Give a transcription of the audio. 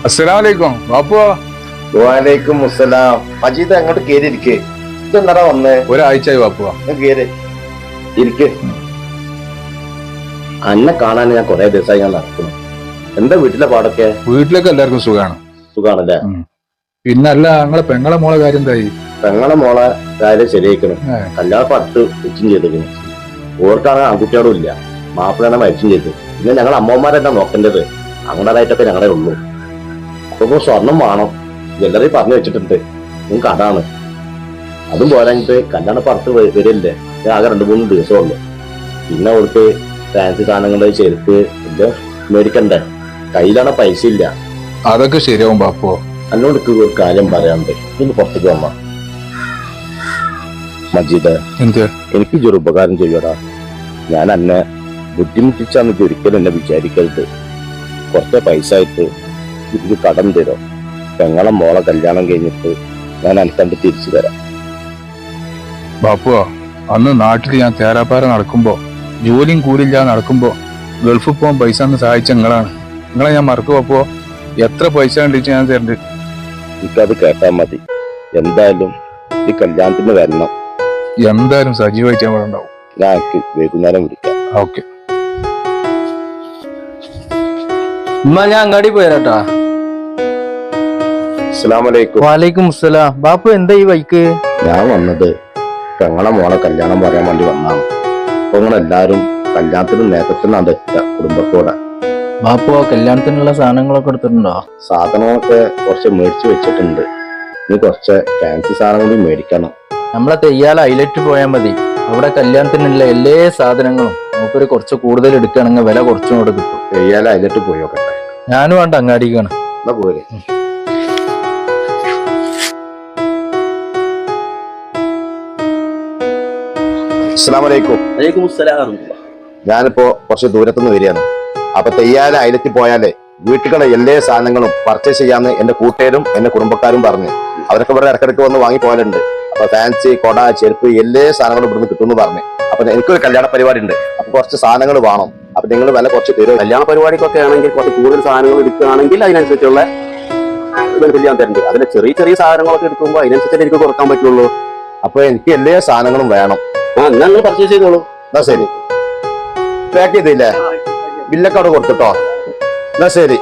അസ്സലാമലൈക്കും ബാപ്പു. വാലൈക്കും അസ്സലാം. മജീദ് അങ്ങോട്ട് കേറി ഇരിക്കേ. ഇതെന്താ വന്നേ? ഒരാഴ്ചയായി ബാപ്പുവാ. കേറി ഇരിക്കേ. അന്നെ കാണാൻ ഞാൻ കൊറേ ദിവസമായി ഞാൻ നടക്കുന്നു. എന്താ വീട്ടിലെ പാടൊക്കെ? വീട്ടിലൊക്കെ എല്ലാവർക്കും സുഖാണ്. സുഖാണല്ലേ? പിന്നല്ല, നിങ്ങളെ പെങ്ങളെ മോളെ കാര്യം എന്തായി? പെങ്ങളെ മോളെ കാര്യം ശരിയാക്കണം. കല്യാണം പത്ത് ഉച്ചും ചെയ്തിരിക്കുന്നു. ഓർക്കാണ് ആൺകുട്ടിയോടും ഇല്ല. മാപ്പിളാണ് മരിച്ചും ചെയ്തു. പിന്നെ ഞങ്ങൾ അമ്മമാരെന്താ നോക്കേണ്ടത്? അങ്ങടായിട്ടൊക്കെ ഞങ്ങളെ ഉള്ളൂ. അപ്പൊ സ്വർണം വേണം. ജ്വല്ലറി പറഞ്ഞു വെച്ചിട്ടുണ്ട്. നിങ്ങൾക്ക് അതാണ്. അതും പോരാഞ്ഞിട്ട് കല്യാണം പുറത്ത് വരില്ലേ? ആകെ 2-3 ദിവസമുള്ളൂ. പിന്നെ അവർക്ക് ഫാൻസി സാധനങ്ങളുടെ ചെരുപ്പ് എല്ലാം മേടിക്കണ്ടേ? കയ്യിലാണ് പൈസ ഇല്ല. അതൊക്കെ ശരിയാവും ബാപ്പു. എന്നോട് ഒരു കാര്യം പറയാണ്ട് ഇന്ന് പുറത്തേക്ക് വന്ന മജീദ്, എനിക്ക് ഇതൊരു ഉപകാരം ചെയ്യടാ. ഞാൻ എന്നെ ബുദ്ധിമുട്ടിച്ചാന്ന് ഒരിക്കലും എന്നെ വിചാരിക്കരുത്. കുറച്ച് പൈസ ആയിട്ട് ഇതിന് കടം തരും. പെങ്ങളെ മോളെ കല്യാണം കഴിഞ്ഞിട്ട് ഞാൻ എനിക്കണ്ട് തിരിച്ചു തരാം. ബാപ്പുവാ, അന്ന് നാട്ടിൽ ഞാൻ തേരാപ്പാര നടക്കുമ്പോ, ജോലിയും കൂലില്ല നടക്കുമ്പോ ഗൾഫിൽ പോകാൻ പൈസ ഒന്ന് സഹായിച്ച നിങ്ങളെ ഞാൻ മറക്കു ബാപ്പുവോ? എത്ര പൈസ കണ്ടിച്ച് ഞാൻ തരണ്ട്. എനിക്കത് കേട്ടാ മതി. എന്തായാലും ഈ കല്യാണത്തിന് വരണം. എന്തായാലും സജീവായിട്ട് അവിടെ ഉണ്ടാവും. ഞാൻ എനിക്ക് വൈകുന്നേരം വിളിക്കാം. ഓക്കെ. ഞാൻ അങ്ങാടി പോയരാട്ടാ. അസ്സലാമലൈക്കും. വാലൈക്കും അസ്സലാം. ബാപ്പു എന്താ ഈ വൈക്ക്? ഞാൻ വന്നത് പെങ്ങളെ മോളെ കല്യാണം പറയാൻ വേണ്ടി വന്നാണ്. അപ്പൊ നിങ്ങളെല്ലാരും കല്യാണത്തിന് നേതൃത്വം എത്തുക കുടുംബത്തോടെ. ബാപ്പു കല്യാണത്തിനുള്ള സാധനങ്ങളൊക്കെ എടുത്തിട്ടുണ്ടോ? സാധനങ്ങളൊക്കെ കുറച്ച് മേടിച്ചു വെച്ചിട്ടുണ്ട്. ഇനി കുറച്ച് ഫാൻസി സാധനം കൂടി മേടിക്കണം. നമ്മളെ തെയ്യാല ഹൈലൈറ്റ് പോയാൽ മതി. അവിടെ കല്യാണത്തിനുള്ള എല്ലാ സാധനങ്ങളും നമുക്കൊരു കുറച്ച് കൂടുതൽ എടുക്കുകയാണെങ്കിൽ വില കുറച്ചും കൂടെ കിട്ടും. തെയ്യാല അതിലിട്ട് പോയോക്കട്ടെ. ഞാനും വേണ്ട അങ്ങാടിക്കാണ്. എന്നാ പോരെ. അസ്സലാമലൈക്കും. ഞാനിപ്പോ കുറച്ച് ദൂരത്തുനിന്ന് വരികയാണ്. അപ്പൊ തെയ്യാല അയലത്തിൽ പോയാലേ വീട്ടിലുള്ള എല്ലാ സാധനങ്ങളും പർച്ചേസ് ചെയ്യാന്ന് എന്റെ കൂട്ടുകാരും എന്റെ കുടുംബക്കാരും പറഞ്ഞു. അവരൊക്കെ ഇവിടെ ഇടക്കിടക്ക് വന്ന് വാങ്ങി പോകലുണ്ട്. അപ്പൊ ഫാൻസി, കൊട, ചെരുപ്പ് എല്ലാ സാധനങ്ങളും ഇവിടുന്ന് കിട്ടുമെന്ന് പറഞ്ഞു. അപ്പൊ എനിക്കൊരു കല്യാണ പരിപാടി ഉണ്ട്. അപ്പൊ കുറച്ച് സാധനങ്ങൾ വേണം. അപ്പൊ നിങ്ങൾ വില കുറച്ച് തരും. കല്യാണ പരിപാടിക്കൊക്കെ ആണെങ്കിൽ കുറച്ച് കൂടുതൽ സാധനങ്ങൾ എടുക്കുകയാണെങ്കിൽ അതിനനുസരിച്ചുള്ള ഞാൻ തരുന്നുണ്ട്. അതിലെ ചെറിയ ചെറിയ സാധനങ്ങളൊക്കെ എടുക്കുമ്പോൾ അതിനനുസരിച്ച് എനിക്ക് കുറക്കാൻ പറ്റുള്ളൂ. അപ്പൊ എനിക്ക് എല്ലാ സാധനങ്ങളും വേണം. നിങ്ങൾ പർച്ചേസ് ചെയ്തോളൂ. എന്നാ ശരി. പാക്ക് ചെയ്തില്ലേ? ബില്ലൊക്കെ അവിടെ കൊടുത്തിട്ടോ. എന്നാ ശരി.